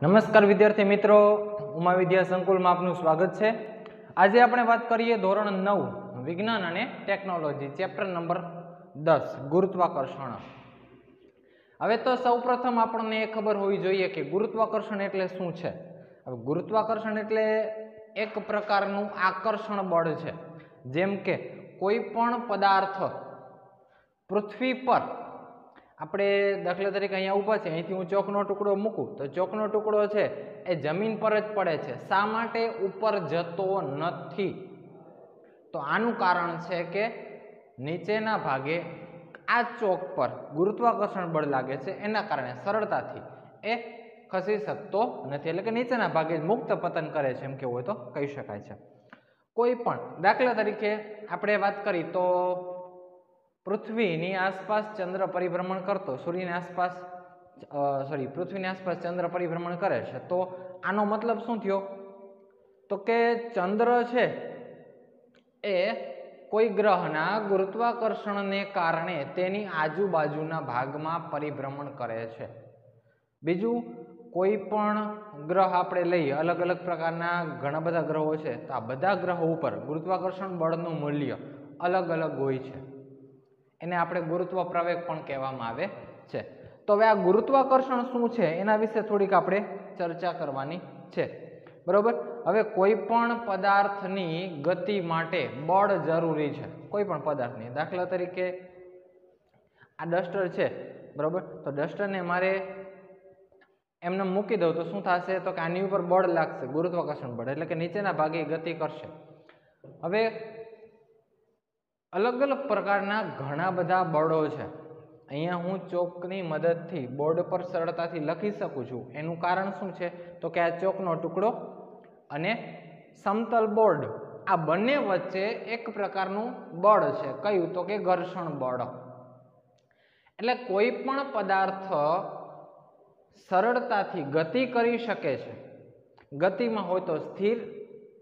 નમસ્કાર વિદ્યાર્થી મિત્રો, ઉમા વિદ્યા સંકુલમાં આપનું સ્વાગત છે। આજે આપણે વાત કરીએ ધોરણ 9 વિજ્ઞાન અને ટેકનોલોજી ચેપ્ટર નંબર 10 ગુરુત્વાકર્ષણ। હવે તો સૌપ્રથમ આપણને એ ખબર હોવી જોઈએ કે ગુરુત્વાકર્ષણ એટલે શું છે। હવે ગુરુત્વાકર્ષણ એટલે એક પ્રકારનું આકર્ષણ બળ છે। જેમ કે કોઈ પણ પદાર્થ પૃથ્વી પર આપણે દાખલા તરીકે અહીંયા ઊભા છે, અહીંથી હું ચોકનો ટુકડો મૂકું તો ચોકનો ટુકડો છે એ જમીન પર જ પડે છે, શા માટે ઉપર જતો નથી? તો આનું કારણ છે કે નીચેના ભાગે આ ચોક પર ગુરુત્વાકર્ષણ બળ લાગે છે, એના કારણે સરળતાથી એ ખસી શકતો નથી, એટલે કે નીચેના ભાગે મુક્ત પતન કરે છે, એમ કેવું હોય તો કહી શકાય છે। કોઈ પણ દાખલા તરીકે આપણે વાત કરી તો પૃથ્વીની આસપાસ ચંદ્ર પરિભ્રમણ કરતો, સૂર્યની આસપાસ પૃથ્વીની આસપાસ ચંદ્ર પરિભ્રમણ કરે છે, તો આનો મતલબ શું થયો? તો કે ચંદ્ર છે એ કોઈ ગ્રહના ગુરુત્વાકર્ષણને કારણે તેની આજુબાજુના ભાગમાં પરિભ્રમણ કરે છે। બીજું, કોઈ પણ ગ્રહ આપણે લઈએ, અલગ અલગ પ્રકારના ઘણા બધા ગ્રહો છે, તો આ બધા ગ્રહો ઉપર ગુરુત્વાકર્ષણ બળનું મૂલ્ય અલગ અલગ હોય છે, એને આપણે ગુરુત્વ પ્રવેગ પણ કહેવામાં આવે છે। તો હવે આ ગુરુત્વાકર્ષણ શું છે એના વિશે થોડીક આપણે ચર્ચા કરવાની છે, બરોબર। હવે કોઈ પણ પદાર્થની ગતિ માટે બળ જરૂરી છે, કોઈ પણ પદાર્થની, દાખલા તરીકે આ ડસ્ટર છે, બરોબર, તો ડસ્ટરને મારે એમને મૂકી દઉં તો શું થશે? તો કે આની ઉપર બળ લાગશે, ગુરુત્વાકર્ષણ બળ, એટલે કે નીચેના ભાગે ગતિ કરશે। હવે અલગ અલગ પ્રકારના ઘણા બધા બળો છે, અહીંયા હું ચોકની મદદથી બોર્ડ પર સરળતાથી લખી શકું છું, એનું કારણ શું છે? તો કે આ ચોકનો ટુકડો અને સમતલ બોર્ડ, આ બંને વચ્ચે એક પ્રકારનું બળ છે, કયું? તો કે ઘર્ષણ બળ। એટલે કોઈ પણ પદાર્થ સરળતાથી ગતિ કરી શકે છે, ગતિમાં હોય તો સ્થિર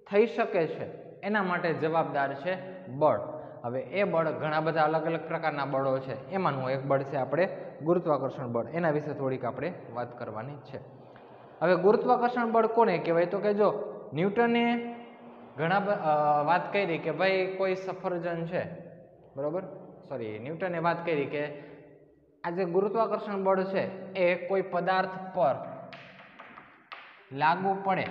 થઈ શકે છે, એના માટે જવાબદાર છે બળ। હવે એ બળ ઘણા બધા અલગ અલગ પ્રકારના બળો છે, એમાંનું એક બળ છે આપણે ગુરુત્વાકર્ષણ બળ, એના વિશે થોડીક આપણે વાત કરવાની છે। હવે ગુરુત્વાકર્ષણ બળ કોને કહેવાય? તો કે જો ન્યૂટને વાત કરી કે ભાઈ કોઈ સફરજન છે, બરોબર, ન્યૂટને વાત કરી કે આ જે ગુરુત્વાકર્ષણ બળ છે એ કોઈ પદાર્થ પર લાગુ પડે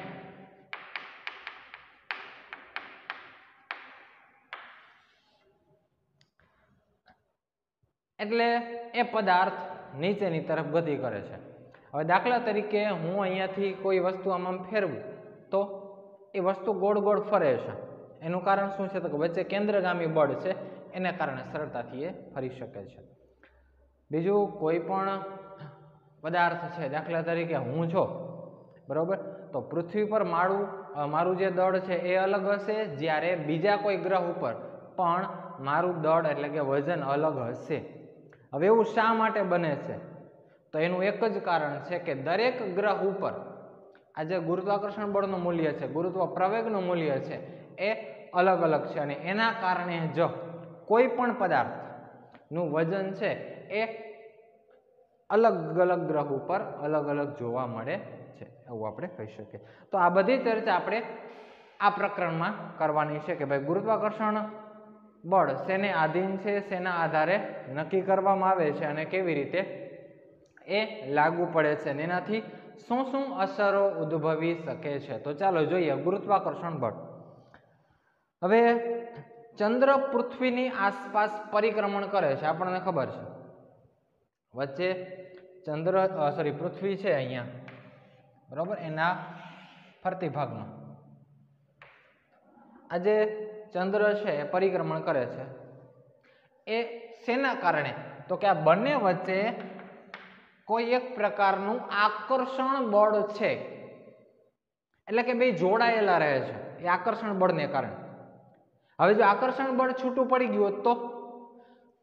એટલે એ પદાર્થ નીચેની તરફ ગતિ કરે છે। હવે દાખલા તરીકે હું અહીંયાથી કોઈ વસ્તુ આમ ફેરવું તો એ વસ્તુ ગોળ ગોળ ફરે છે, એનું કારણ શું છે? તો કે વચ્ચે કેન્દ્રગામી બળ છે, એના કારણે સરળતાથી એ ફરી શકે છે। બીજું, કોઈ પણ પદાર્થ છે, દાખલા તરીકે હું છો, બરોબર, તો પૃથ્વી પર મારું જે દળ છે એ અલગ હશે, જ્યારે બીજા કોઈ ગ્રહ ઉપર પણ મારું દળ એટલે કે વજન અલગ હશે। હવે એવું શા માટે બને છે? તો એનું એક જ કારણ છે કે દરેક ગ્રહ ઉપર આ જે ગુરુત્વાકર્ષણ બળનું મૂલ્ય છે, ગુરુત્વ પ્રવેગનું મૂલ્ય છે, એ અલગ અલગ છે, અને એના કારણે જો કોઈ પણ પદાર્થનું વજન છે એ અલગ અલગ ગ્રહ ઉપર અલગ અલગ જોવા મળે છે, એવું આપણે કહી શકીએ। તો આ બધી ચર્ચા આપણે આ પ્રકરણમાં કરવાની છે કે ભાઈ ગુરુત્વાકર્ષણ બળ શેને આધીન છે, શેના આધારે નક્કી કરવામાં આવે છે, અને કેવી રીતે એ લાગુ પડે છે, અને એનાથી શું શું અસરો ઉદ્ભવી શકે છે। તો ચાલો જોઈએ ગુરુત્વાકર્ષણ બળ। હવે ચંદ્ર પૃથ્વીની આસપાસ પરિક્રમણ કરે છે, આપણને ખબર છે, વચ્ચે પૃથ્વી છે અહીંયા, બરોબર, એના ફરતી ભાગમાં આ જે ચંદ્ર છે એ પરિક્રમણ કરે છે, એ શેના કારણે? તો કે આ બંને વચ્ચે કોઈ એક પ્રકારનું આકર્ષણ બળ છે, એટલે કે બે જોડાયેલા રહે છે એ આકર્ષણ બળને કારણે। હવે જો આકર્ષણ બળ છૂટું પડી ગયું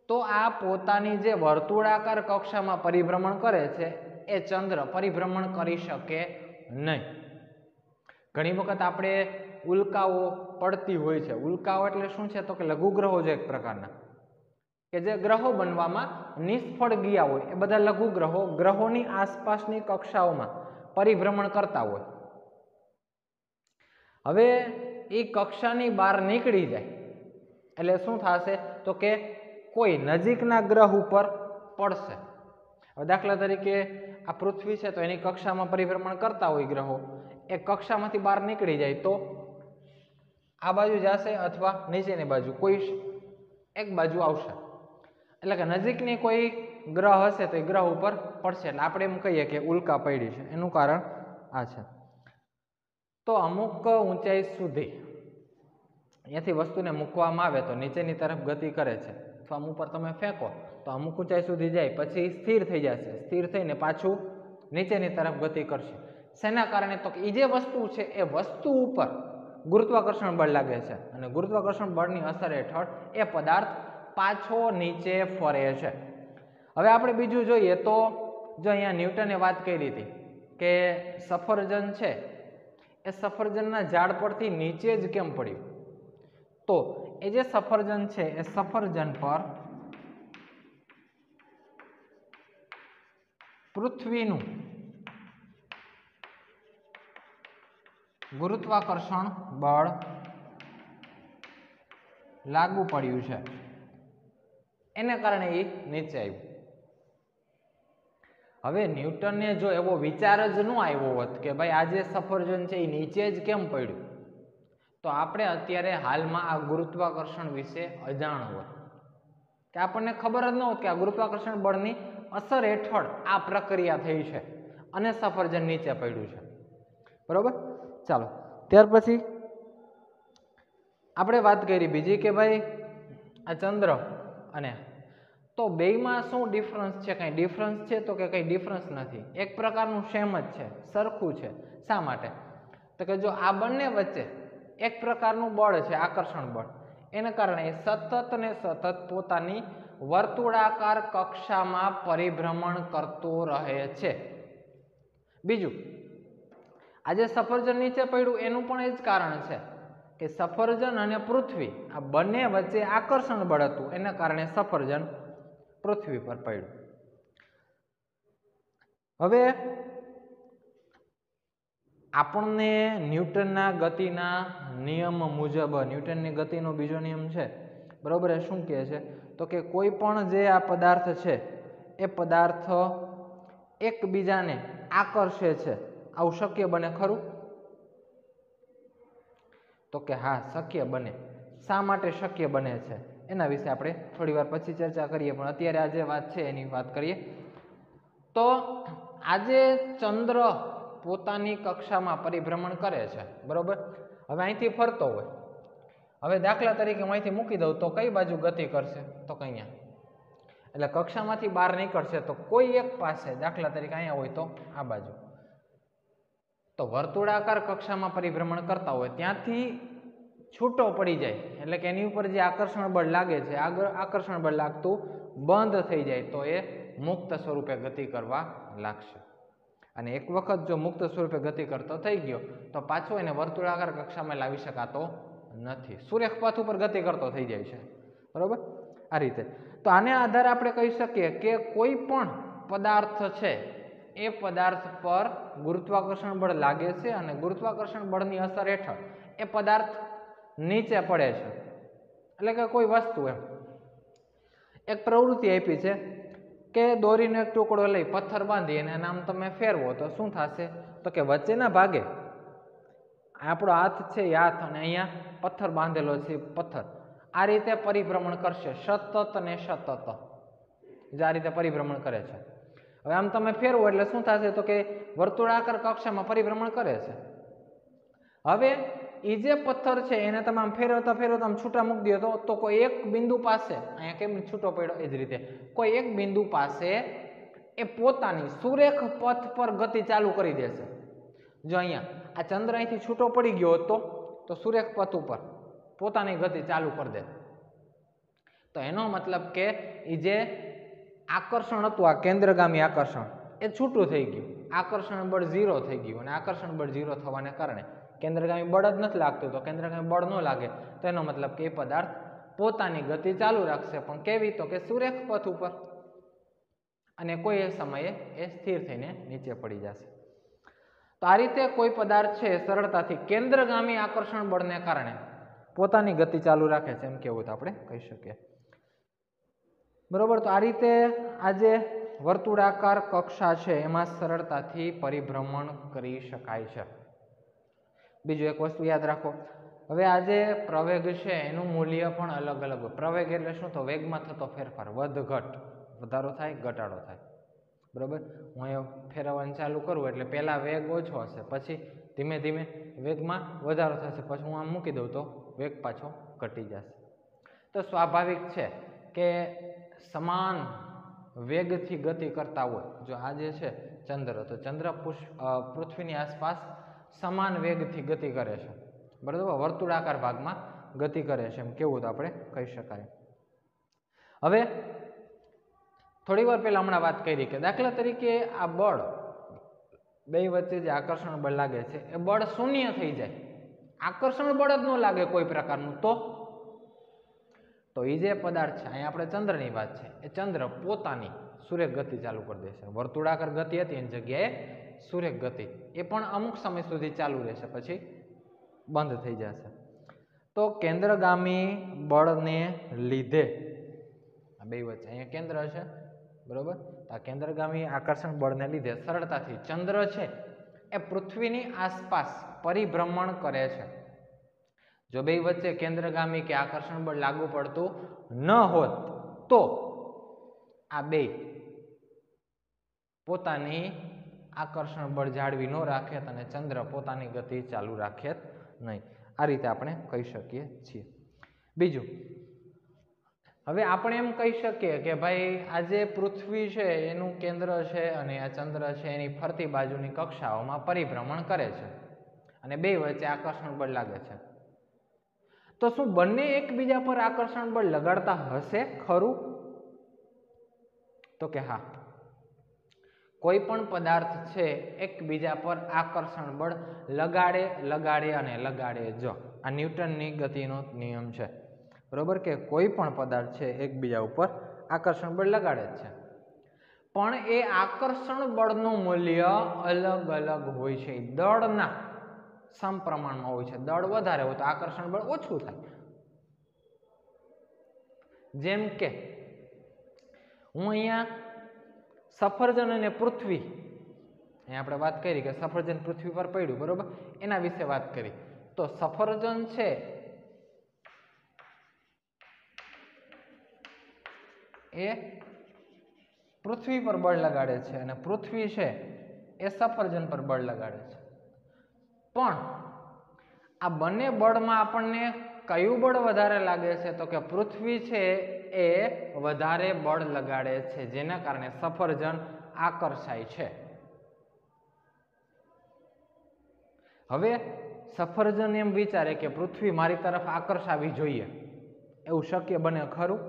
તો આ પોતાની જે વર્તુળાકાર કક્ષામાં પરિભ્રમણ કરે છે એ ચંદ્ર પરિભ્રમણ કરી શકે નહીં। ઘણી વખત આપણે ઉલ્કાઓ પડતી હોય છે, ઉલ્કાઓ એટલે શું છે? તો કે લઘુગ્રહો છે એક પ્રકારના, કે જે ગ્રહો બનવામાં નિષ્ફળ ગયા હોય, એ બધા લઘુગ્રહો ગ્રહોની આસપાસની કક્ષાઓમાં પરિભ્રમણ કરતા હોય, હવે એ કક્ષાની બહાર નીકળી જાય એટલે શું થશે તો કે કોઈ નજીકના ગ્રહ ઉપર પડશે. હવે દાખલા તરીકે આ પૃથ્વી છે તો એની કક્ષામાં પરિભ્રમણ કરતા હોય ગ્રહો, એ કક્ષામાંથી બહાર નીકળી જાય તો આ બાજુ જશે અથવા નીચેની બાજુ કોઈ એક બાજુ આવશે, એટલે કે નજીકની કોઈ ગ્રહ હશે તો એ ગ્રહ ઉપર પડશે. એટલે આપણે એમ કહીએ કે ઉલ્કા પડી છે, એનું કારણ આ છે. તો અમુક ઊંચાઈ સુધી અહીંયાથી વસ્તુને મૂકવામાં આવે તો નીચેની તરફ ગતિ કરે છે, અથવા અમુક પર તમે ફેંકો તો અમુક ઊંચાઈ સુધી જાય પછી સ્થિર થઈ જશે, સ્થિર થઈને પાછું નીચેની તરફ ગતિ કરશે. શેના કારણે તો કે એ જે વસ્તુ છે એ વસ્તુ ઉપર ગુરુત્વાકર્ષણ બળ લાગે છે અને ગુરુત્વાકર્ષણ બળની અસર હેઠળ એ પદાર્થ પાછો નીચે ફરે છે. હવે આપણે બીજું જોઈએ તો જો અહીંયા ન્યૂટને વાત કરી હતી કે સફરજન છે એ સફરજનના ઝાડ પરથી નીચે જ કેમ પડ્યું, તો એ જે સફરજન છે એ સફરજન પર પૃથ્વીનું ગુરુત્વાકર્ષણ બળ લાગુ પડ્યું છે, એને કારણે એ નીચે આવ્યું. હવે ન્યૂટનને જો એવો વિચાર જ ન આવ્યો હોત કે ભાઈ આ જે સફરજન છે એ નીચે જ કેમ પડ્યું, તો આપણે અત્યારે હાલમાં આ ગુરુત્વાકર્ષણ વિશે અજાણ હોત, કે આપણને ખબર જ ન હોત કે આ ગુરુત્વાકર્ષણ બળની અસર હેઠળ આ પ્રક્રિયા થઈ છે અને સફરજન નીચે પડ્યું છે. બરોબર, ચાલો ત્યાર પછી આપણે વાત કરી બીજી કે ભાઈ આ ચંદ્ર અને તો બેયમાં શું ડિફરન્સ છે, કંઈ ડિફરન્સ છે તો કે કંઈ ડિફરન્સ નથી, એક પ્રકારનું સેમ જ છે, સરખું છે. શા માટે તો કે જો આ બંને વચ્ચે એક પ્રકારનું બળ છે આકર્ષણ બળ, એને કારણે સતત ને સતત પોતાની વર્તુળાકાર કક્ષામાં પરિભ્રમણ કરતો રહે છે. બીજું આજે સફરજન નીચે પડ્યું એનું પણ એ જ કારણ છે કે સફરજન અને પૃથ્વી આ બંને વચ્ચે આકર્ષણ બળ હતું, એના કારણે સફરજન પૃથ્વી પર પડ્યું. હવે આપણને ન્યૂટનના ગતિના નિયમ મુજબ ન્યૂટનની ગતિનો બીજો નિયમ છે, બરોબર, એ શું કહે છે તો કે કોઈ પણ જે આ પદાર્થ છે એ પદાર્થ એકબીજાને આકર્ષે છે, આવું શક્ય બને ખરું? તો કે હા, શક્ય બને. શા માટે શક્ય બને છે એના વિશે આપણે થોડી વાર પછી ચર્ચા કરીએ, પણ અત્યારે આ જે વાત છે એની વાત કરીએ. તો આજે ચંદ્ર પોતાની કક્ષામાં પરિભ્રમણ કરે છે, બરોબર. હવે અહીંથી ફરતો હોય, હવે દાખલા તરીકે હું અહીંથી મૂકી દઉં તો કઈ બાજુ ગતિ કરશે તો કે અહીંયા, એટલે કક્ષામાંથી બહાર નીકળશે તો કોઈ એક પાસે, દાખલા તરીકે અહીંયા હોય તો આ બાજુ, તો વર્તુળાકાર કક્ષામાં પરિભ્રમણ કરતા હોય ત્યાંથી છૂટો પડી જાય એટલે કે એની ઉપર જે આકર્ષણ બળ લાગે છે આકર્ષણ બળ લાગતું બંધ થઈ જાય તો એ મુક્ત સ્વરૂપે ગતિ કરવા લાગશે. અને એક વખત જો મુક્ત સ્વરૂપે ગતિ કરતો થઈ ગયો તો પાછો એને વર્તુળાકાર કક્ષામાં લાવી શકાતો નથી, સુરેખ પથ ઉપર ગતિ કરતો થઈ જાય છે, બરોબર. આ રીતે તો આને આધારે આપણે કહી શકીએ કે કોઈ પણ પદાર્થ છે એ પદાર્થ પર ગુરુત્વાકર્ષણ બળ લાગે છે અને ગુરુત્વાકર્ષણ બળની અસર હેઠળ એ પદાર્થ નીચે પડે છે. એટલે કે કોઈ વસ્તુ એમ એક પ્રવૃત્તિ આપી છે કે દોરીનો એક ટુકડો લઈ પથ્થર બાંધી અને આમ તમે ફેરવો તો શું થશે તો કે વચ્ચેના ભાગે આપણો હાથ છે એ હાથ અને અહીંયા પથ્થર બાંધેલો છે પથ્થર આ રીતે પરિભ્રમણ કરશે, સતત ને સતત જે આ રીતે પરિભ્રમણ કરે છે. હવે આમ તમે ફેરવો એટલે શું થશે તો કે વર્તુળાકાર કક્ષામાં પરિભ્રમણ કરે છે. હવે એ જે પથ્થર છે એને તમે આમ ફેરવતા ફેરવતા આમ છૂટા મૂકી દો તો કોઈ એક બિંદુ પાસે, અહીંયા કેમ છૂટો પડ્યો એ જ રીતે કોઈ એક બિંદુ પાસે એ પોતાની સુરેખ પથ પર ગતિ ચાલુ કરી દેશે. જો અહીંયા આ ચંદ્ર અહીંથી છૂટો પડી ગયો હતો તો સુરેખ પથ ઉપર પોતાની ગતિ ચાલુ કરી દે, તો એનો મતલબ કે એ જે આકર્ષણ હતું આ કેન્દ્રગામી આકર્ષણ એ છૂટું થઈ ગયું, આકર્ષણ બળ 0 થઈ ગયું અને આકર્ષણ બળ 0 થવાને કારણે કેન્દ્રગામી બળ જ નથી લાગતું, તો કેન્દ્રગામી બળ ન લાગે તો એનો મતલબ કે એ પદાર્થ પોતાની ગતિ ચાલુ રાખશે, પણ કેવી તો કે સુરેખ પથ ઉપર, અને કોઈ સમયે એ સ્થિર થઈને નીચે પડી જશે. તો આ રીતે કોઈ પદાર્થ છે સરળતાથી કેન્દ્રગામી આકર્ષણ બળને કારણે પોતાની ગતિ ચાલુ રાખે છે, એમ કેવું તો આપણે કહી શકીએ. બરોબર. તો આ રીતે આજે વર્તુળાકાર કક્ષા છે એમાં સરળતાથી પરિભ્રમણ કરી શકાય છે. બીજું એક વસ્તુ યાદ રાખો, હવે આજે પ્રવેગ છે એનું મૂલ્ય પણ અલગ અલગ હોય. પ્રવેગ એટલે શું? તો વેગમાં થતો ફેરફાર, વધ ઘટ, વધારો થાય ઘટાડો થાય. બરોબર. હું અહીંયા ફેરવવાનું ચાલુ કરું એટલે પહેલા વેગ ઓછો હશે, પછી ધીમે ધીમે વેગમાં વધારો થશે, પછી હું આમ મૂકી દઉં તો વેગ પાછો ઘટી જશે. તો સ્વાભાવિક છે કે સમાન વેગથી ગતિ કરતા હોય, જો આ જે છે ચંદ્ર, તો ચંદ્ર પૃથ્વીની આસપાસ સમાન વેગથી ગતિ કરે છે. બરાબર. વર્તુળાકાર ભાગમાં ગતિ કરે છે, એમ કેવું તો આપણે કહી શકાય. હવે થોડી વાર પહેલા હમણાં વાત કરી કે દાખલા તરીકે આ બળ બે વચ્ચે જે આકર્ષણ બળ લાગે છે એ બળ શૂન્ય થઈ જાય, આકર્ષણ બળ જ ન લાગે કોઈ પ્રકારનું, તો એ જે પદાર્થ છે, અહીંયા આપણે ચંદ્રની વાત છે, એ ચંદ્ર પોતાની સુરેખ ગતિ ચાલુ કરી દેશે. વર્તુળાકાર ગતિ હતી એની જગ્યાએ સુરેખ ગતિ, એ પણ અમુક સમય સુધી ચાલુ રહેશે, પછી બંધ થઈ જશે. તો કેન્દ્રગામી બળને લીધે આ બે વચ્ચે અહીંયા કેન્દ્ર છે, બરોબર. આ કેન્દ્રગામી આકર્ષણ બળને લીધે સરળતાથી ચંદ્ર છે એ પૃથ્વીની આસપાસ પરિભ્રમણ કરે છે. જો બે વચ્ચે કેન્દ્રગામી કે આકર્ષણ બળ લાગુ પડતું ન હોત તો આ બે પોતાની આકર્ષણ બળ જાળવી ન રાખેત અને ચંદ્ર પોતાની ગતિ ચાલુ રાખેત નહીં. આ રીતે આપણે કહી શકીએ છીએ. બીજું, હવે આપણે એમ કહી શકીએ કે ભાઈ આ જે પૃથ્વી છે એનું કેન્દ્ર છે અને આ ચંદ્ર છે એની ફરતી બાજુની કક્ષાઓમાં પરિભ્રમણ કરે છે અને બે વચ્ચે આકર્ષણ બળ લાગે છે. તો શું બંને એકબીજા પર આકર્ષણ બળ લગાડતા હશે ખરું? તો કે હા, કોઈ પણ પદાર્થ છે એકબીજા પર આકર્ષણ બળ લગાડે અને લગાડે જ. આ ન્યૂટનની ગતિનો નિયમ છે, બરોબર, કે કોઈ પણ પદાર્થ છે એકબીજા ઉપર આકર્ષણ બળ લગાડે જ છે, પણ એ આકર્ષણ બળનું મૂલ્ય અલગ અલગ હોય છે, દળના સમપ્રમાણમાં હોય છે. દળ વધારે હોય તો આકર્ષણ બળ ઓછું થાય. જેમ કે હું અહીંયા સફરજન અને પૃથ્વી, અહીંયા આપણે વાત કરી કે સફરજન પૃથ્વી પર પડ્યું, બરોબર, એના વિશે વાત કરી. તો સફરજન છે એ પૃથ્વી પર બળ લગાડે છે અને પૃથ્વી છે એ સફરજન પર બળ લગાડે છે. પણ આ બંને બળમાં આપણને કયું બળ વધારે લાગે છે? તો કે પૃથ્વી છે એ વધારે બળ લગાડે છે, જેના કારણે સફરજન આકર્ષાય છે. હવે સફરજન એમ વિચારે કે પૃથ્વી મારી તરફ આકર્ષાવી જોઈએ, એવું શક્ય બને ખરું?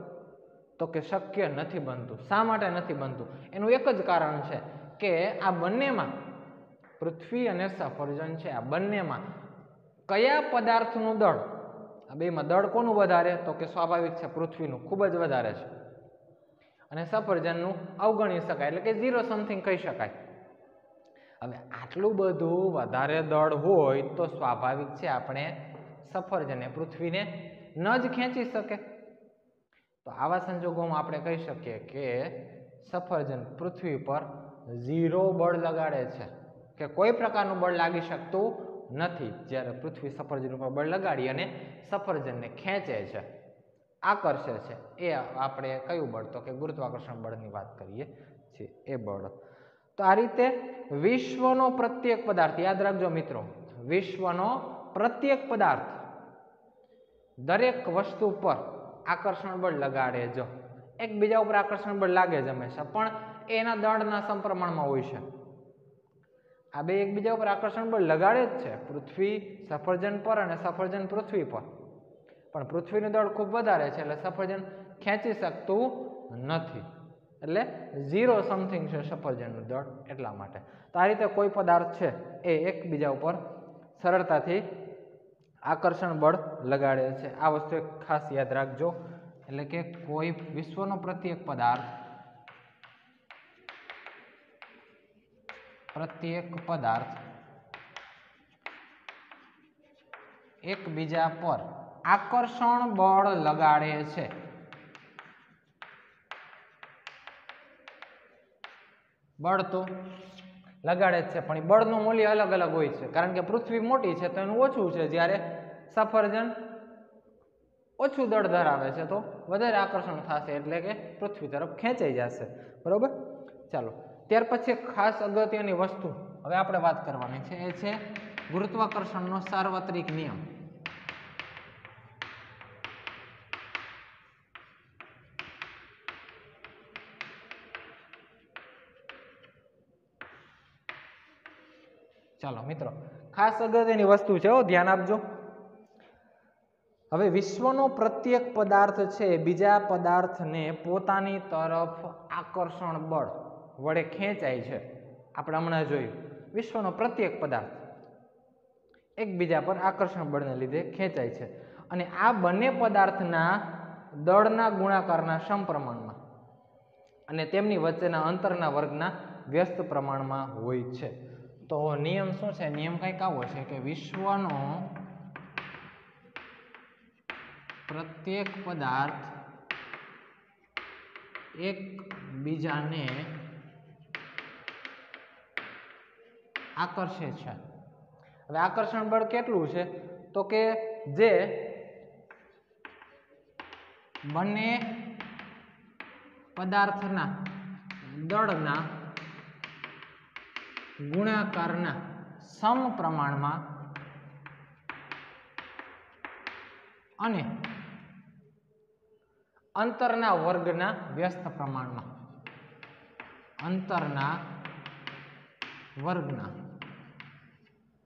તો કે શક્ય નથી બનતું. શા માટે નથી બનતું? એનું એક જ કારણ છે કે આ બંનેમાં, પૃથ્વી અને સફરજન છે, આ બંનેમાં કયા પદાર્થનું દળ, આ બેમાં દળ કોનું વધારે? તો કે સ્વાભાવિક છે પૃથ્વીનું ખૂબ જ વધારે છે અને સફરજનનું અવગણી શકાય, એટલે કે 0 સમથિંગ કહી શકાય. હવે આટલું બધું વધારે દળ હોય તો સ્વાભાવિક છે આપણે સફરજન એ પૃથ્વીને ન જ ખેંચી શકે. તો આવા સંજોગોમાં આપણે કહી શકીએ કે સફરજન પૃથ્વી પર 0 બળ લગાડે છે, કે કોઈ પ્રકારનું બળ લાગી શકતું નથી, જ્યારે પૃથ્વી સફરજન ઉપર બળ લગાડી અને સફરજનને ખેંચે છે, આકર્ષે છે. એ આપણે કયું બળ? તો કે ગુરુત્વાકર્ષણ બળની વાત કરીએ છીએ, એ બળ. તો આ રીતે વિશ્વનો પ્રત્યેક પદાર્થ, યાદ રાખજો મિત્રો, વિશ્વનો પ્રત્યેક પદાર્થ દરેક વસ્તુ પર આકર્ષણ બળ લગાડે જ. એકબીજા ઉપર આકર્ષણ બળ લાગે જ હંમેશા, પણ એના દળના સમપ્રમાણમાં હોય છે. આ બે એકબીજા ઉપર આકર્ષણ બળ લગાડે જ છે, પૃથ્વી સફરજન પર અને સફરજન પૃથ્વી પર, પણ પૃથ્વીનું દળ ખૂબ વધારે છે એટલે સફરજન ખેંચી શકતું નથી, એટલે 0 સમથિંગ છે સફરજનનું દળ, એટલા માટે. તો આ રીતે કોઈ પદાર્થ છે એ એકબીજા ઉપર સરળતાથી આકર્ષણ બળ લગાડે છે. આ વસ્તુ એક ખાસ યાદ રાખજો, એટલે કે કોઈ વિશ્વનો પ્રત્યેક પદાર્થ એકબીજા પર આકર્ષણ બળ લગાડે છે. બળ તો લગાડે જ છે, પણ એ બળનું મૂલ્ય અલગ અલગ હોય છે. કારણ કે પૃથ્વી મોટી છે તો એનું ઓછું છે, જ્યારે સફરજન ઓછું દળ ધરાવે છે તો વધારે આકર્ષણ થશે, એટલે કે પૃથ્વી તરફ ખેંચાઈ જશે. બરોબર. ચાલો, ત્યાર પછી ખાસ અગત્યની વસ્તુ હવે આપણે વાત કરવાની છે, એ છે ગુરુત્વાકર્ષણનો સાર્વત્રિક નિયમ. ચાલો મિત્રો, ખાસ અગત્યની વસ્તુ છે, ધ્યાન આપજો. હવે વિશ્વનો પ્રત્યેક પદાર્થ છે બીજા પદાર્થને પોતાની તરફ આકર્ષણ બળ વડે ખેંચાય છે. આપણે હમણાં જોયું, વિશ્વનો પ્રત્યેક પદાર્થ એકબીજા પર આકર્ષણ બળને લીધે ખેંચાય છે, અને આ બંને પદાર્થના દળના ગુણાકારના સમપ્રમાણમાં અને તેમની વચ્ચેના અંતરના વર્ગના વ્યસ્ત પ્રમાણમાં હોય છે. તો નિયમ શું છે? નિયમ કંઈક આવો છે કે વિશ્વનો પ્રત્યેક પદાર્થ એકબીજાને આકર્ષે છે. હવે આકર્ષણ બળ કેટલું છે? તો કે જે બંને પદાર્થના દળના ગુણાકારના સમપ્રમાણમાં અને અંતરના વર્ગના વ્યસ્ત પ્રમાણમાં, અંતરના વર્ગના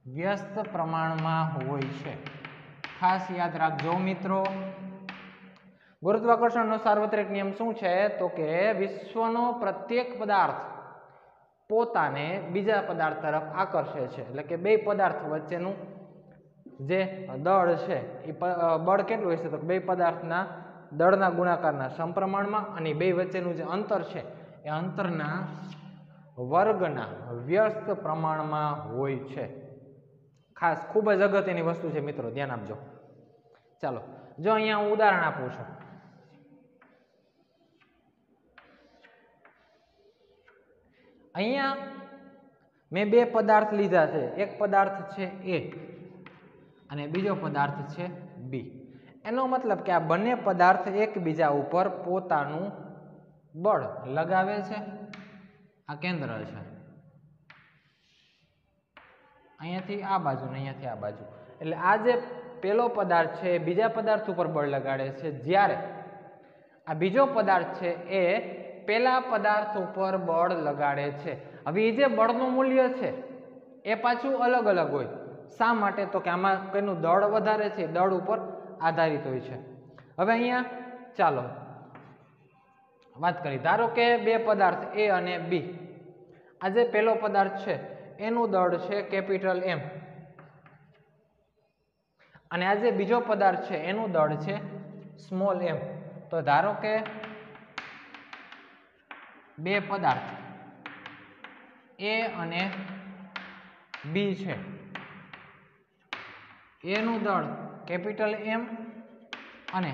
વ્યસ્ત પ્રમાણમાં હોય છે. ખાસ યાદ રાખજો મિત્રો. ગુરુત્વાકર્ષણનો સાર્વત્રિક નિયમ શું છે? તો કે વિશ્વનો પ્રત્યેક પદાર્થ પોતાને બીજા પદાર્થ તરફ આકર્ષે છે. એટલે કે બે પદાર્થ વચ્ચેનું જે દળ છે એ બળ કેટલું હશે? તો બે પદાર્થના દળના ગુણાકારના સમપ્રમાણમાં, અને બે વચ્ચેનું જે અંતર છે એ અંતરના વર્ગના વ્યસ્ત પ્રમાણમાં હોય છે. ખાસ ખૂબ જ અગત્યની વસ્તુ છે મિત્રો, ધ્યાન આપજો. ચાલો, જો અહીંયા હું ઉદાહરણ આપું છું. અહીંયા મેં બે પદાર્થ લીધા છે. એક પદાર્થ છે એ અને બીજો પદાર્થ છે બી. એનો મતલબ કે આ બંને પદાર્થ એકબીજા ઉપર પોતાનું બળ લગાવે છે. આ કેન્દ્ર છે, અહીંયાથી આ બાજુ ને અહીંયાથી આ બાજુ. એટલે આ જે પેલો પદાર્થ છે એ બીજા પદાર્થ ઉપર બળ લગાડે છે, જ્યારે આ બીજો પદાર્થ છે એ પેલા પદાર્થ ઉપર બળ લગાડે છે. હવે એ જે બળનું મૂલ્ય છે એ પાછું અલગ અલગ હોય. શા માટે? તો કે આમાં કોઈનું દળ વધારે છે, દળ ઉપર આધારિત હોય છે. હવે અહીંયા ચાલો વાત કરી. ધારો કે બે પદાર્થ એ અને બી. આ જે પેલો પદાર્થ છે એનું દળ છે કેપિટલ એમ, અને આ જે બીજો પદાર્થ છે એનું દળ છે સ્મોલ એમ. તો ધારો કે બે પદાર્થ એ અને બી છે, એનું દળ કેપિટલ એમ અને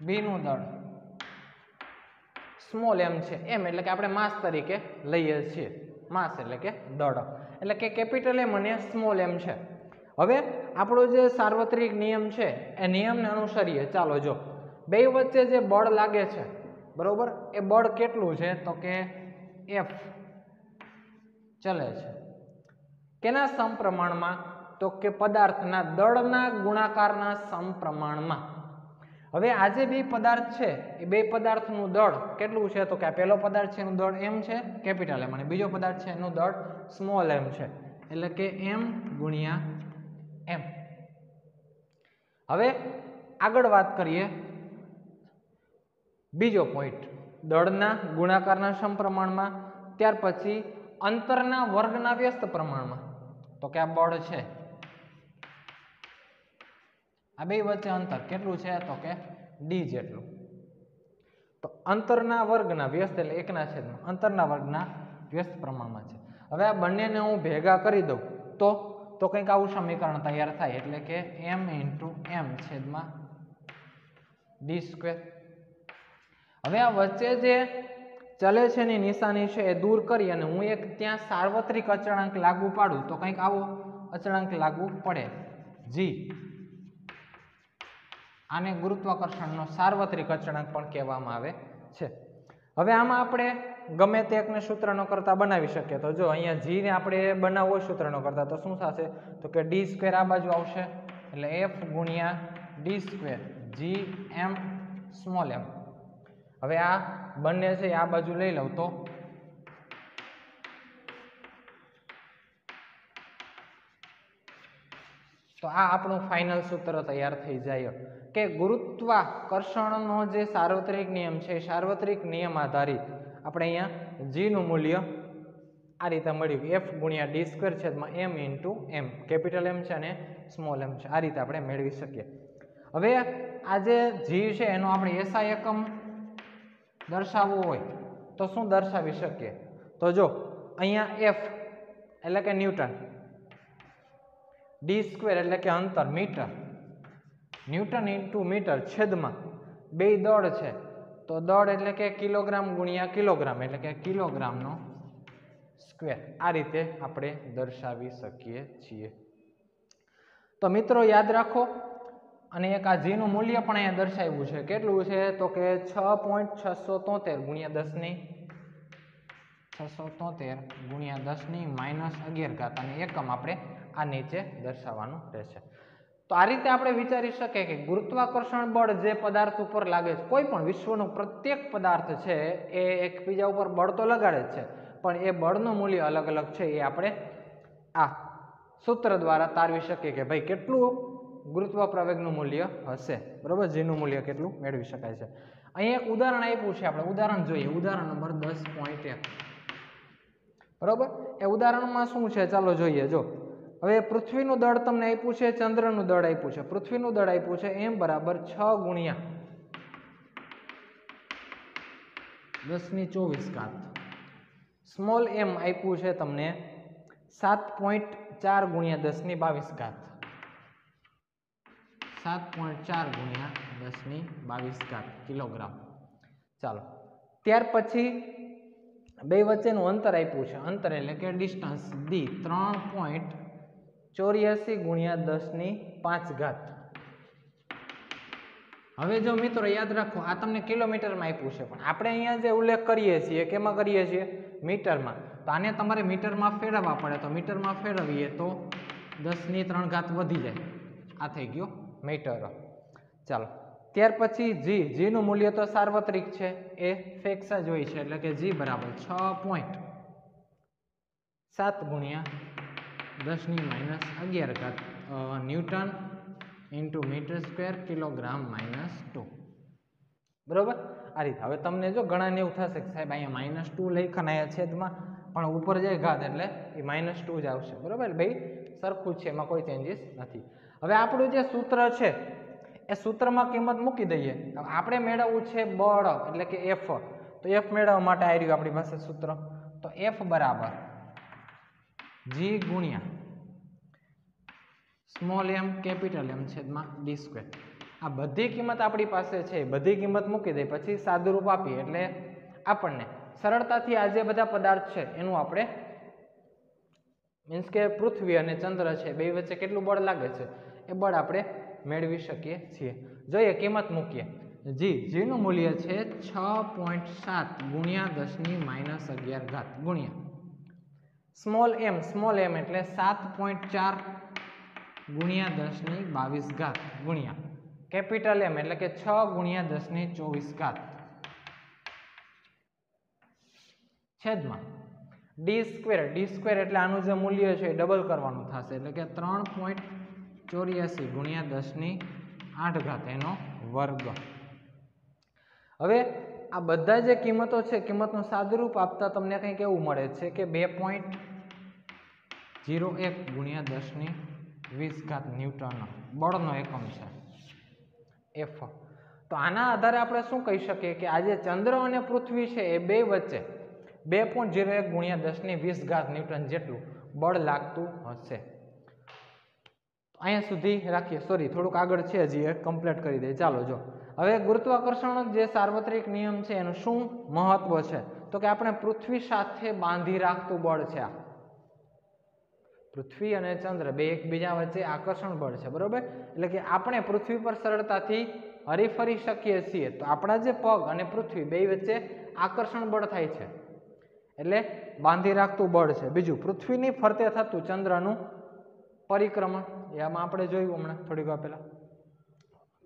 બી નું દળ સ્મોલ એમ છે. એમ એટલે કે આપણે માસ તરીકે લઈએ છીએ. માસ એટલે કે દળ, એટલે કે કેપિટલ એમ અને સ્મોલ એમ છે. હવે આપણો જે સાર્વત્રિક નિયમ છે એ નિયમને અનુસરીએ. ચાલો, જો બે વચ્ચે જે બળ લાગે છે, બરોબર, એ બળ કેટલું છે? તો કે એફ ચલે છે. કેના સમપ્રમાણમાં? તો કે પદાર્થના દળના ગુણાકારના સમપ્રમાણમાં. હવે આ જે બે પદાર્થ છે એ બે પદાર્થનું દળ કેટલું છે? તો કે આ પહેલો પદાર્થ છે એનું દળ એમ છે કેપિટલ એમ, અને બીજો પદાર્થ છે એનું દળ સ્મોલ એમ છે, એટલે કે એમ ગુણ્યા એમ. હવે આગળ વાત કરીએ બીજો પોઈન્ટ, દળના ગુણાકારના સમપ્રમાણમાં. ત્યાર પછી અંતરના વર્ગના વ્યસ્ત પ્રમાણમાં. તો કે આ બળ છે, આ બે વચ્ચે અંતર કેટલું છે? તો કે ડી જેટલું. તો અંતરના વર્ગના વ્યસ્ત એટલે એકના છેદમાં અંતરના વર્ગના વ્યસ્ત પ્રમાણમાં છે. હવે આ બંનેને હું ભેગા કરી દઉં તો તો કંઈક આવું સમીકરણ તૈયાર થાય, એટલે કે m ઇન્ટુ m છેદમાં ડી સ્ક્વેર. હવે આ વચ્ચે જે ચલે છે ની નિશાની છે એ દૂર કરી અને હું એક ત્યાં સાર્વત્રિક અચળાંક લાગુ પાડું તો કંઈક આવો અચળાંક લાગુ પડે જી. આને ગુરુત્વાકર્ષણનો સાર્વત્રિક અચળાંક પણ કહેવામાં આવે છે. હવે આમાં આપણે ગમે તે એકને સૂત્ર ન કરતા બનાવી શકીએ. તો જો અહીંયા જી ને આપણે બનાવવો હોય સૂત્ર ન કરતા તો શું થશે, તો કે ડી સ્ક્વેર આ બાજુ આવશે એટલે એફ ગુણ્યા ડી સ્ક્વેર જી એમ સ્મોલ એમ. હવે આ બંને છે આ બાજુ લઈ લઉં તો આ આપણું ફાઇનલ સૂત્ર તૈયાર થઈ જાય કે ગુરુત્વાકર્ષણનો જે સાર્વત્રિક નિયમ છે એ સાર્વત્રિક નિયમ આધારિત આપણે અહીંયા જી નું મૂલ્ય આ રીતે મળ્યું એફ ગુણ્યા ડી સ્ક્વેર છેદમાં એમ ઇન્ટુ એમ, કેપિટલ એમ છે અને સ્મોલ એમ છે, આ રીતે આપણે મેળવી શકીએ. હવે આ જે જી છે એનો આપણે એસઆઈ એકમ દર્શાવવો હોય તો શું દર્શાવી શકીએ, તો જો અહીંયા એફ એટલે કે ન્યૂટન, ડી સ્ક્વેર એટલે કે અંતર મીટર, ન્યૂટન ઇન્ટુ મીટર છેદમાં બે દળ છે તો દળ એટલે કે કિલોગ્રામ ગુણ્યા કિલોગ્રામ એટલે કે કિલોગ્રામનો સ્ક્વેર. આ રીતે આપણે દર્શાવી શકીએ છીએ. તો મિત્રો યાદ રાખો, અને એક આ જી નું મૂલ્ય પણ અહીંયા દર્શાવ્યું છે. કેટલું છે તો કે 6.673 ગુણ્યા 10 ની -11 અને એકમ આપણે આ નીચે દર્શાવવાનું રહેશે. તો આ રીતે આપણે વિચારી શકીએ કે ગુરુત્વાકર્ષણ બળ જે પદાર્થ ઉપર લાગે છે, કોઈ પણ વિશ્વનું પ્રત્યેક પદાર્થ છે એ એકબીજા ઉપર બળ તો લગાડે જ છે, પણ એ બળનું મૂલ્ય અલગ અલગ છે. એ આપણે આ સૂત્ર દ્વારા તારવી શકીએ કે ભાઈ કેટલું ગુરુત્વ પ્રવેગનું મૂલ્ય હશે, બરોબર, જેનું મૂલ્ય કેટલું મેળવી શકાય છે. અહીં એક ઉદાહરણ આપ્યું છે, આપણે ઉદાહરણ જોઈએ. ઉદાહરણ નંબર 10.1 બરોબર. એ ઉદાહરણમાં શું છે ચાલો જોઈએ. જો હવે પૃથ્વીનું દળ તમને આપ્યું છે, ચંદ્રનું દળ આપ્યું છે. પૃથ્વીનું દળ આપ્યું છે m બરાબર 6 ગુણ્યા 10⁻²⁴. સ્મોલ m આપ્યું છે તમને 7.4 ગુણ્યા 10⁻². 7.4 ગુણ્યા 10⁻² કિલોગ્રામ. ચાલો ત્યાર પછી બે વચ્ચેનું અંતર આપ્યું છે, અંતર એટલે કે ડિસ્ટન્સ ડી 3.84 ગુણ્યા 10⁵. હવે જો મિત્રો યાદ રાખો, આ તમને કિલોમીટરમાં આપ્યું છે, પણ આપણે અહીંયા જે ઉલ્લેખ કરીએ છીએ કેમાં કરીએ છીએ, મીટરમાં. તો આને તમારે મીટરમાં ફેરવવા પડે, તો મીટરમાં ફેરવીએ તો 10⁻³ વધી જાય. આ થઈ ગયો મીટર. ચાલો ત્યાર પછી જી નું મૂલ્ય તો સાર્વત્રિક છે, એ ફિક્સ જ હોય છે, એટલે કે જી બરાબર 6.7 ગુણ્યા 10⁻11 newton into metre square kilogram -2. બરોબર. આ રીતે. હવે તમને જો ઘણાને એવું થશે કે સાહેબ અહીંયા -2 લખ્યા અહીંયા છેદમાં, પણ ઉપર જાય ઘાત એટલે એ -2 જ આવશે. બરોબર, ભાઈ સરખું જ છે, એમાં કોઈ ચેન્જીસ નથી. હવે આપણું જે સૂત્ર છે એ સૂત્રમાં કિંમત મૂકી દઈએ. આપણે મેળવવું છે બળ એટલે કે એફ. તો એફ મેળવવા માટે આવી રહ્યું આપણી પાસે સૂત્ર. તો એફ બરાબર જી ગુણ્યા સ્મોલ એમ કેપિટલ એમ છેદમાં ડી સ્ક્વેર. આ બધી કિંમત આપણી પાસે છે, બધી કિંમત મૂકી દઈએ, પછી સાદુરૂપ આપીએ એટલે આપણને સરળતાથી આ જે બધા પદાર્થ છે એનું આપણે મીન્સ કે પૃથ્વી અને ચંદ્ર છે બે વચ્ચે કેટલું બળ લાગે છે એ બળ આપણે મેળવી શકીએ છીએ. જોઈએ કિંમત મૂકીએ. જીનું મૂલ્ય છે 6.7 ગુણ્યા 10⁻11 ગુણ્યા સ્મોલ એમ એટલે 7.4 ગુણ્યા 10⁻22 ગુણ્યા કેપિટલ એમ એટલે કે 6 ગુણ્યા 10⁻24 છેદમાં ડી સ્ક્વેર એટલે આનું જે મૂલ્ય છે એ ડબલ કરવાનું થશે, એટલે કે 3.84 ગુણ્યા 10⁸ એનો વર્ગ. હવે આ બધા જે કિંમતો છે કિંમતનું સાદુરૂપ આપતા તમને કંઈક એવું મળે છે કે 2.01 ગુણ્યા 10⁻20 ન્યૂટન બળનો એકમ છે એફ. તો આના આધારે આપણે શું કહી શકીએ કે આ જે ચંદ્ર અને પૃથ્વી છે એ બે વચ્ચે 2.01 ગુણ્યા 10⁻20 ન્યૂટન જેટલું બળ લાગતું હશે. અહીંયા સુધી રાખીએ. સોરી, થોડુંક આગળ છે હજી, એ કમ્પ્લીટ કરી દઈએ. ચાલો જો હવે ગુરુત્વાકર્ષણ જે સાર્વત્રિક નિયમ છે એનું શું મહત્વ છે, તો કે આપણે પૃથ્વી સાથે બાંધી રાખતું બળ છે. આ પૃથ્વી અને ચંદ્ર બે એકબીજા વચ્ચે આકર્ષણ બળ છે, બરોબર. એટલે કે આપણે પૃથ્વી પર સરળતાથી હરીફરી શકીએ છીએ, તો આપણા જે પગ અને પૃથ્વી બે વચ્ચે આકર્ષણ બળ થાય છે, એટલે બાંધી રાખતું બળ છે. બીજું, પૃથ્વીની ફરતે થતું ચંદ્રનું પરિક્રમણ, એમાં આપણે જોયું હમણાં થોડીક વાર પહેલા,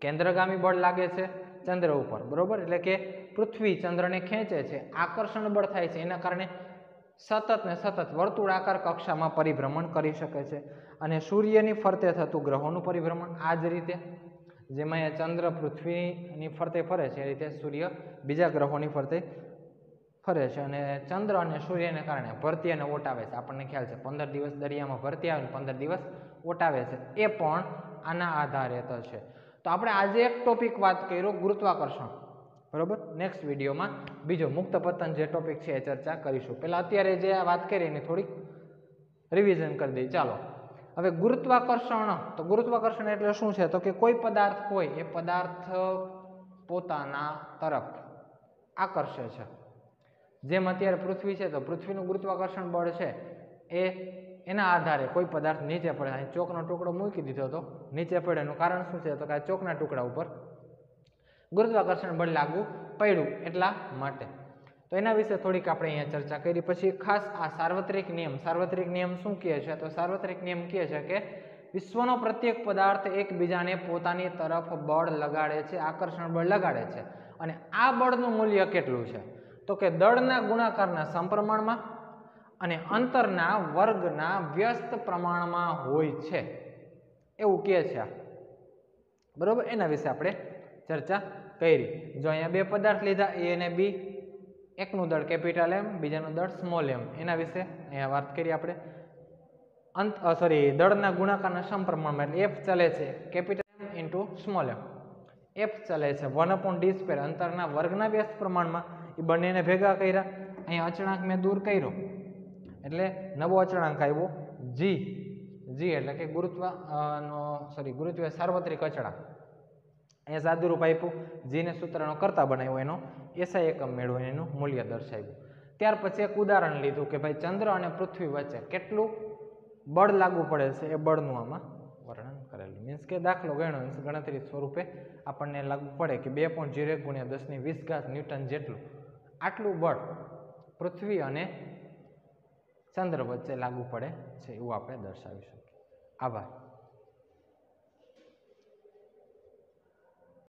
કેન્દ્રગામી બળ લાગે છે ચંદ્ર ઉપર, બરોબર. એટલે કે પૃથ્વી ચંદ્રને ખેંચે છે, આકર્ષણ બળ થાય છે, એના કારણે સતત ને સતત વર્તુળાકાર કક્ષામાં પરિભ્રમણ કરી શકે છે. અને સૂર્યની ફરતે થતું ગ્રહોનું પરિભ્રમણ આ જ રીતે, જેમાં ચંદ્ર પૃથ્વીની ફરતે ફરે છે, એ રીતે સૂર્ય બીજા ગ્રહોની ફરતે ફરે છે. અને ચંદ્ર અને સૂર્યને કારણે ભરતી અને ઓટ આવે છે. આપણને ખ્યાલ છે 15 દિવસ દરિયામાં ભરતી આવે, 15 દિવસ ઓટ આવે છે, એ પણ આના આધારે છે. તો આપણે આજે એક ટોપિક વાત કર્યો ગુરુત્વાકર્ષણ, બરોબર. નેક્સ્ટ વિડીયોમાં બીજો મુક્ત પતન જે ટોપિક છે એ ચર્ચા કરીશું. પહેલા અત્યારે જે વાત કરી એની થોડીક રિવિઝન કરી દઈએ. ચાલો હવે ગુરુત્વાકર્ષણ, તો ગુરુત્વાકર્ષણ એટલે શું છે, તો કે કોઈ પદાર્થ હોય એ પદાર્થ પોતાના તરફ આકર્ષે છે. જેમ અત્યારે પૃથ્વી છે, તો પૃથ્વીનું ગુરુત્વાકર્ષણ બળ છે એ એના આધારે કોઈ પદાર્થ નીચે પડે. અહીં ચોકનો ટુકડો મૂકી દીધો તો નીચે પડે, એનું કારણ શું છે, તો કે આ ચોકના ટુકડા ઉપર ગુરુત્વાકર્ષણ બળ લાગુ પડ્યું એટલા માટે. તો એના વિશે થોડીક આપણે અહીંયા ચર્ચા કરી. પછી ખાસ આ સાર્વત્રિક નિયમ, સાર્વત્રિક નિયમ શું કહે છે, તો સાર્વત્રિક નિયમ કહે છે કે વિશ્વનો પ્રત્યેક પદાર્થ એકબીજાને પોતાની તરફ બળ લગાડે છે, આકર્ષણ બળ લગાડે છે. અને આ બળનું મૂલ્ય કેટલું છે, તો કે દળના ગુણાકારના સમપ્રમાણમાં અને અંતરના વર્ગના વ્યસ્ત પ્રમાણમાં હોય છે, એવું કહે છે, બરોબર. એના વિશે આપણે ચર્ચા કરી. જો અહીંયા બે પદાર્થ લીધા, એ અને બી, એકનું દળ કેપિટલ એમ, બીજાનું દળ સ્મોલ એમ, એના વિશે અહીંયા વાત કરી આપણે. દળના ગુણાકારના સમપ્રમાણમાં, એટલે એફ ચલે છે કેપિટલ એમ ઇન્ટુ સ્મોલ એમ, એફ ચલે છે 1/d², અંતરના વર્ગના વ્યસ્ત પ્રમાણમાં, એ બંનેને ભેગા કર્યા. અહીંયા અચળાંક મેં દૂર કર્યો એટલે નવો અચળાંક આવ્યો જી. જી એટલે કે ગુરુત્વીય સાર્વત્રિક અચળાંક. અહીંયા સાદુરૂપ આપ્યું, જીને સૂત્રનો કરતા બનાવ્યો, એનો એસઆઈ એકમ મેળવ્યો, એનું મૂલ્ય દર્શાવ્યું. ત્યાર પછી એક ઉદાહરણ લીધું કે ભાઈ ચંદ્ર અને પૃથ્વી વચ્ચે કેટલું બળ લાગુ પડે છે, એ બળનું આમાં વર્ણન કરેલું. મીન્સ કે દાખલો ગણ્યો, મીન્સ ગણતરી સ્વરૂપે આપણને લાગુ પડે કે 2.01 × 10⁻20 ન્યૂટન જેટલું આટલું બળ પૃથ્વી અને ચંદ્ર વચ્ચે લાગુ પડે છે, એવું આપણે દર્શાવી શકીએ. આભાર.